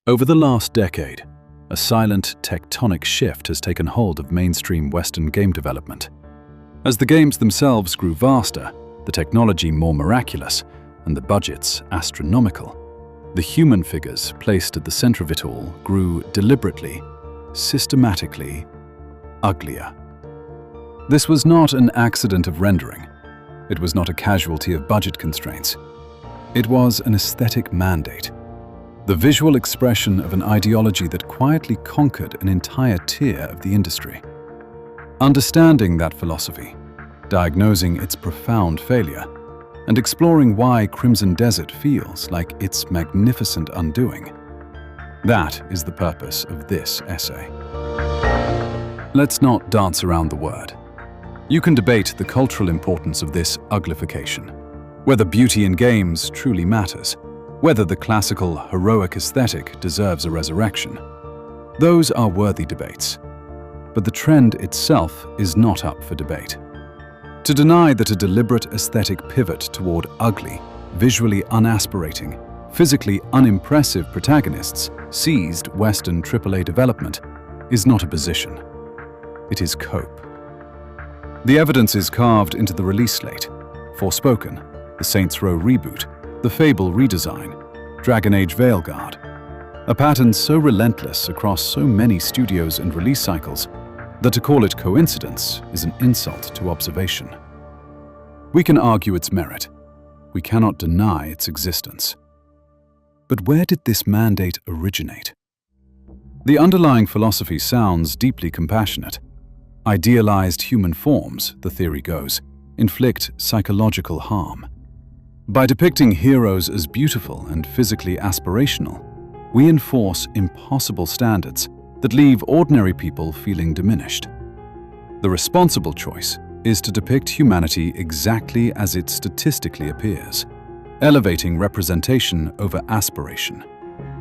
Over the last decade, a silent tectonic shift has taken hold of mainstream Western game development. As the games themselves grew vaster, the technology more miraculous, and the budgets astronomical, the human figures placed at the center of it all grew deliberately, systematically, uglier. This was not an accident of rendering. It was not a casualty of budget constraints. It was an aesthetic mandate. The visual expression of an ideology that quietly conquered an entire tier of the industry. Understanding that philosophy, diagnosing its profound failure, and exploring why Crimson Desert feels like its magnificent undoing. That is the purpose of this essay. Let's not dance around the word. You can debate the cultural importance of this uglification, whether beauty in games truly matters, whether the classical, heroic aesthetic deserves a resurrection. Those are worthy debates. But the trend itself is not up for debate. To deny that a deliberate aesthetic pivot toward ugly, visually unaspirating, physically unimpressive protagonists seized Western AAA development is not a position. It is cope. The evidence is carved into the release slate: Forspoken, the Saints Row reboot, the Fable redesign, Dragon Age Veilguard. A pattern so relentless across so many studios and release cycles that to call it coincidence is an insult to observation. We can argue its merit. We cannot deny its existence. But where did this mandate originate? The underlying philosophy sounds deeply compassionate. Idealized human forms, the theory goes, inflict psychological harm. By depicting heroes as beautiful and physically aspirational, we enforce impossible standards that leave ordinary people feeling diminished. The responsible choice is to depict humanity exactly as it statistically appears, elevating representation over aspiration,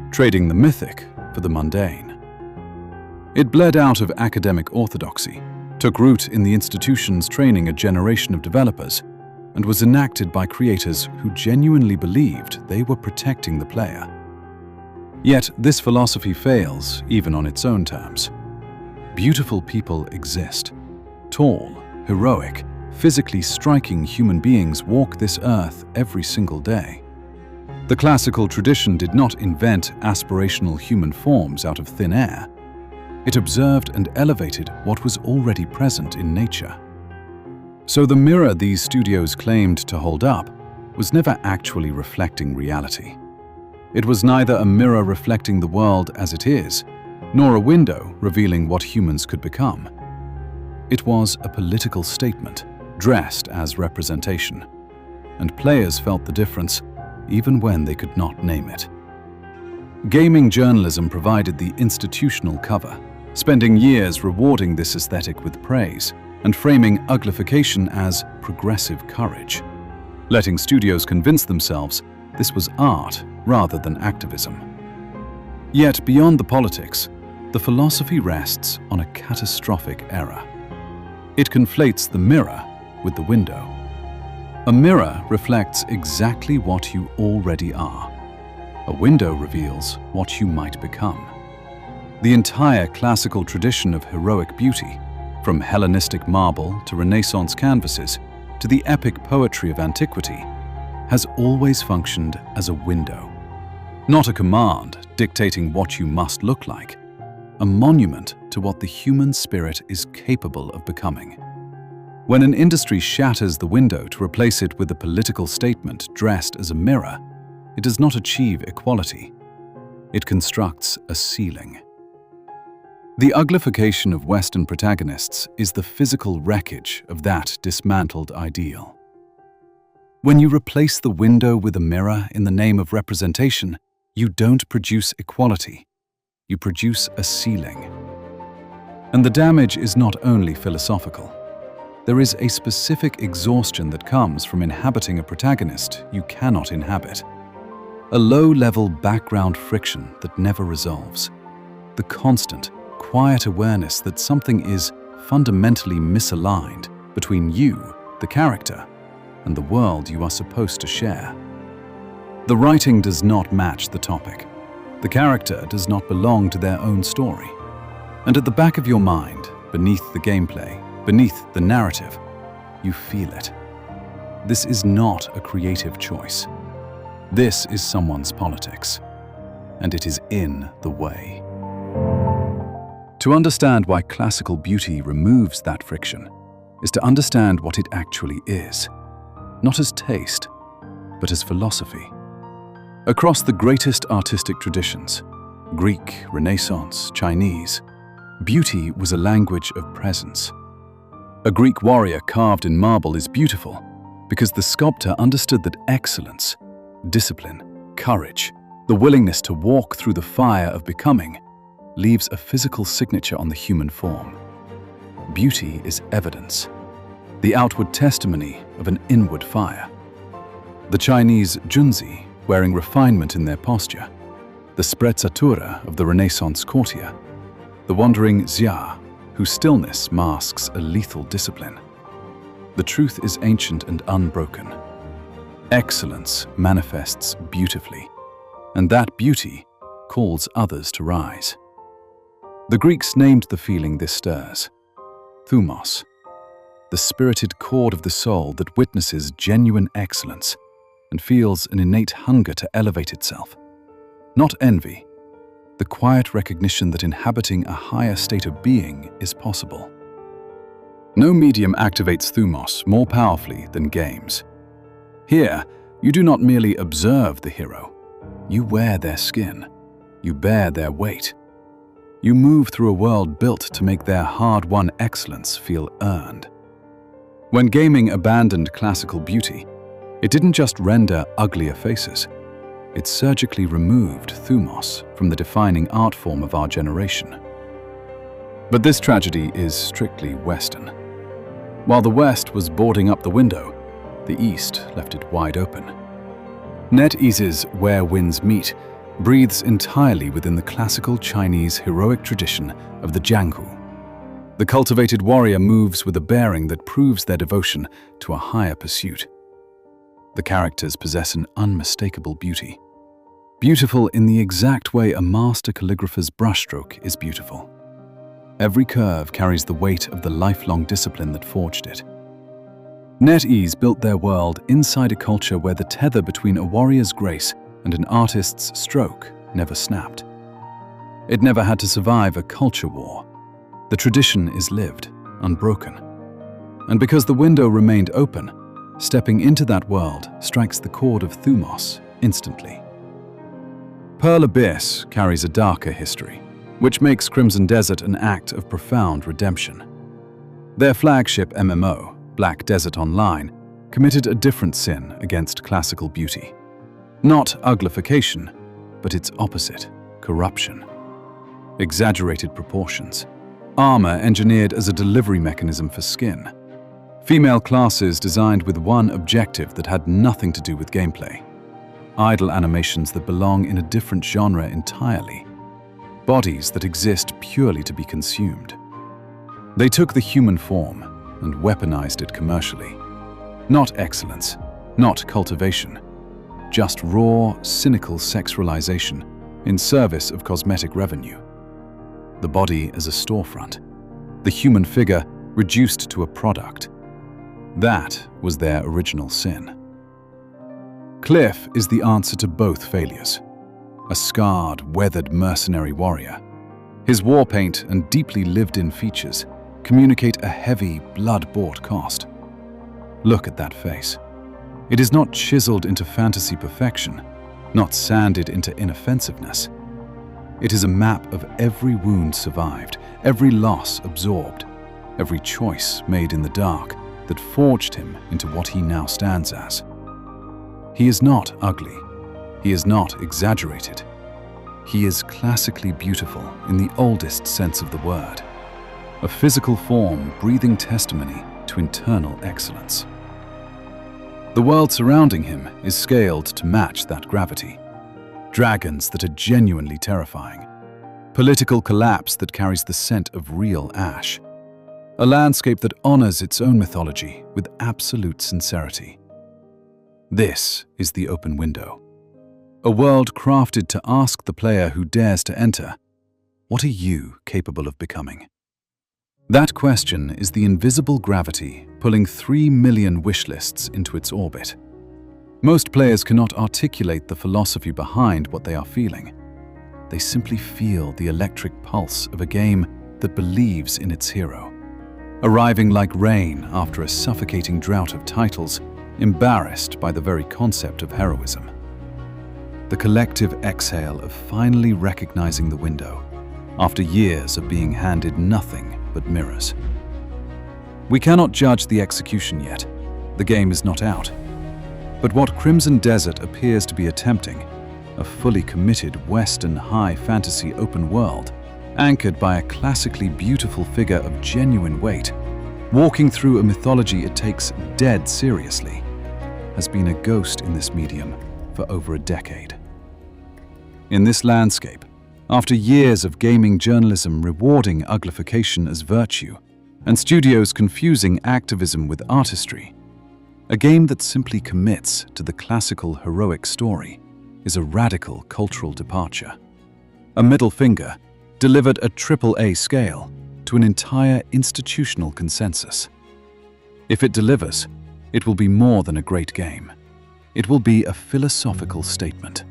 trading the mythic for the mundane. It bled out of academic orthodoxy, took root in the institutions training a generation of developers, and was enacted by creators who genuinely believed they were protecting the player. Yet this philosophy fails even on its own terms. Beautiful people exist. Tall, heroic, physically striking human beings walk this earth every single day. The classical tradition did not invent aspirational human forms out of thin air. It observed and elevated what was already present in nature. So the mirror these studios claimed to hold up was never actually reflecting reality. It was neither a mirror reflecting the world as it is, nor a window revealing what humans could become. It was a political statement, dressed as representation, and players felt the difference even when they could not name it. Gaming journalism provided the institutional cover, spending years rewarding this aesthetic with praise and framing uglification as progressive courage, letting studios convince themselves this was art rather than activism. Yet beyond the politics, the philosophy rests on a catastrophic error. It conflates the mirror with the window. A mirror reflects exactly what you already are. A window reveals what you might become. The entire classical tradition of heroic beauty, from Hellenistic marble to Renaissance canvases to the epic poetry of antiquity, has always functioned as a window. Not a command dictating what you must look like, a monument to what the human spirit is capable of becoming. When an industry shatters the window to replace it with a political statement dressed as a mirror, it does not achieve equality. It constructs a ceiling. The uglification of Western protagonists is the physical wreckage of that dismantled ideal. When you replace the window with a mirror in the name of representation, you don't produce equality. You produce a ceiling. And the damage is not only philosophical. There is a specific exhaustion that comes from inhabiting a protagonist you cannot inhabit. A low-level background friction that never resolves. The constant, quiet awareness that something is fundamentally misaligned between you, the character, and the world you are supposed to share. The writing does not match the topic. The character does not belong to their own story. And at the back of your mind, beneath the gameplay, beneath the narrative, you feel it. This is not a creative choice. This is someone's politics, and it is in the way. To understand why classical beauty removes that friction is to understand what it actually is, not as taste, but as philosophy. Across the greatest artistic traditions, Greek, Renaissance, Chinese, beauty was a language of presence. A Greek warrior carved in marble is beautiful because the sculptor understood that excellence, discipline, courage, the willingness to walk through the fire of becoming, leaves a physical signature on the human form. Beauty is evidence, the outward testimony of an inward fire. The Chinese Junzi, wearing refinement in their posture, the sprezzatura of the Renaissance courtier, the wandering Xia, whose stillness masks a lethal discipline. The truth is ancient and unbroken. Excellence manifests beautifully, and that beauty calls others to rise. The Greeks named the feeling this stirs, thumos, the spirited chord of the soul that witnesses genuine excellence and feels an innate hunger to elevate itself. Not envy, the quiet recognition that inhabiting a higher state of being is possible. No medium activates thumos more powerfully than games. Here, you do not merely observe the hero, you wear their skin, you bear their weight. You move through a world built to make their hard-won excellence feel earned. When gaming abandoned classical beauty, it didn't just render uglier faces, it surgically removed thumos from the defining art form of our generation. But this tragedy is strictly Western. While the West was boarding up the window, the East left it wide open. NetEase's Where Winds Meet breathes entirely within the classical Chinese heroic tradition of the Jianghu. The cultivated warrior moves with a bearing that proves their devotion to a higher pursuit. The characters possess an unmistakable beauty. Beautiful in the exact way a master calligrapher's brushstroke is beautiful. Every curve carries the weight of the lifelong discipline that forged it. NetEase built their world inside a culture where the tether between a warrior's grace and an artist's stroke never snapped. It never had to survive a culture war. The tradition is lived, unbroken. And because the window remained open, stepping into that world strikes the chord of thumos instantly. Pearl Abyss carries a darker history, which makes Crimson Desert an act of profound redemption. Their flagship MMO, Black Desert Online, committed a different sin against classical beauty. Not uglification, but its opposite, corruption. Exaggerated proportions. Armor engineered as a delivery mechanism for skin. Female classes designed with one objective that had nothing to do with gameplay. Idle animations that belong in a different genre entirely. Bodies that exist purely to be consumed. They took the human form and weaponized it commercially. Not excellence, not cultivation. Just raw, cynical sexualization in service of cosmetic revenue. The body as a storefront, the human figure reduced to a product. That was their original sin. Cliff is the answer to both failures. A scarred, weathered mercenary warrior. His war paint and deeply lived-in features communicate a heavy, blood-bought cost. Look at that face. It is not chiseled into fantasy perfection, not sanded into inoffensiveness. It is a map of every wound survived, every loss absorbed, every choice made in the dark that forged him into what he now stands as. He is not ugly. He is not exaggerated. He is classically beautiful in the oldest sense of the word. A physical form breathing testimony to internal excellence. The world surrounding him is scaled to match that gravity. Dragons that are genuinely terrifying. Political collapse that carries the scent of real ash. A landscape that honors its own mythology with absolute sincerity. This is the open window. A world crafted to ask the player who dares to enter, what are you capable of becoming? That question is the invisible gravity pulling 3 million wishlists into its orbit. Most players cannot articulate the philosophy behind what they are feeling. They simply feel the electric pulse of a game that believes in its hero, arriving like rain after a suffocating drought of titles, embarrassed by the very concept of heroism. The collective exhale of finally recognizing the window, after years of being handed nothing but mirrors. We cannot judge the execution yet. The game is not out. But what Crimson Desert appears to be attempting, a fully committed Western high fantasy open world, anchored by a classically beautiful figure of genuine weight, walking through a mythology it takes dead seriously, has been a ghost in this medium for over a decade. In this landscape, after years of gaming journalism rewarding uglification as virtue, and studios confusing activism with artistry, a game that simply commits to the classical heroic story is a radical cultural departure. A middle finger delivered at AAA scale to an entire institutional consensus. If it delivers, it will be more than a great game. It will be a philosophical statement.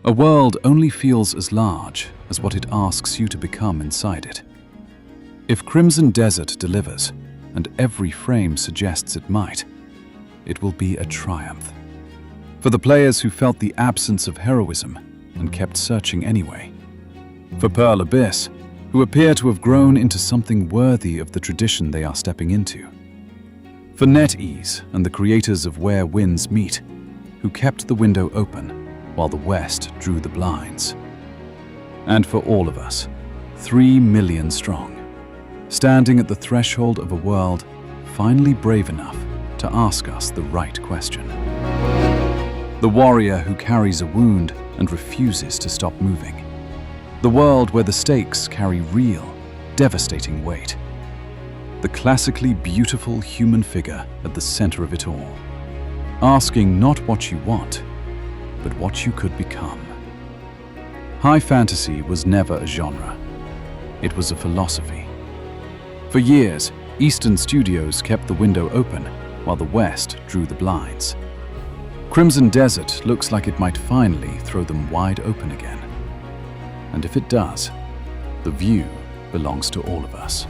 A world only feels as large as what it asks you to become inside it. If Crimson Desert delivers, and every frame suggests it might, it will be a triumph. For the players who felt the absence of heroism and kept searching anyway. For Pearl Abyss, who appear to have grown into something worthy of the tradition they are stepping into. For NetEase and the creators of Where Winds Meet, who kept the window open while the West drew the blinds. And for all of us, 3 million strong, standing at the threshold of a world finally brave enough to ask us the right question. The warrior who carries a wound and refuses to stop moving. The world where the stakes carry real, devastating weight. The classically beautiful human figure at the center of it all, asking not what you want, but what you could become. High fantasy was never a genre. It was a philosophy. For years, Eastern studios kept the window open while the West drew the blinds. Crimson Desert looks like it might finally throw them wide open again. And if it does, the view belongs to all of us.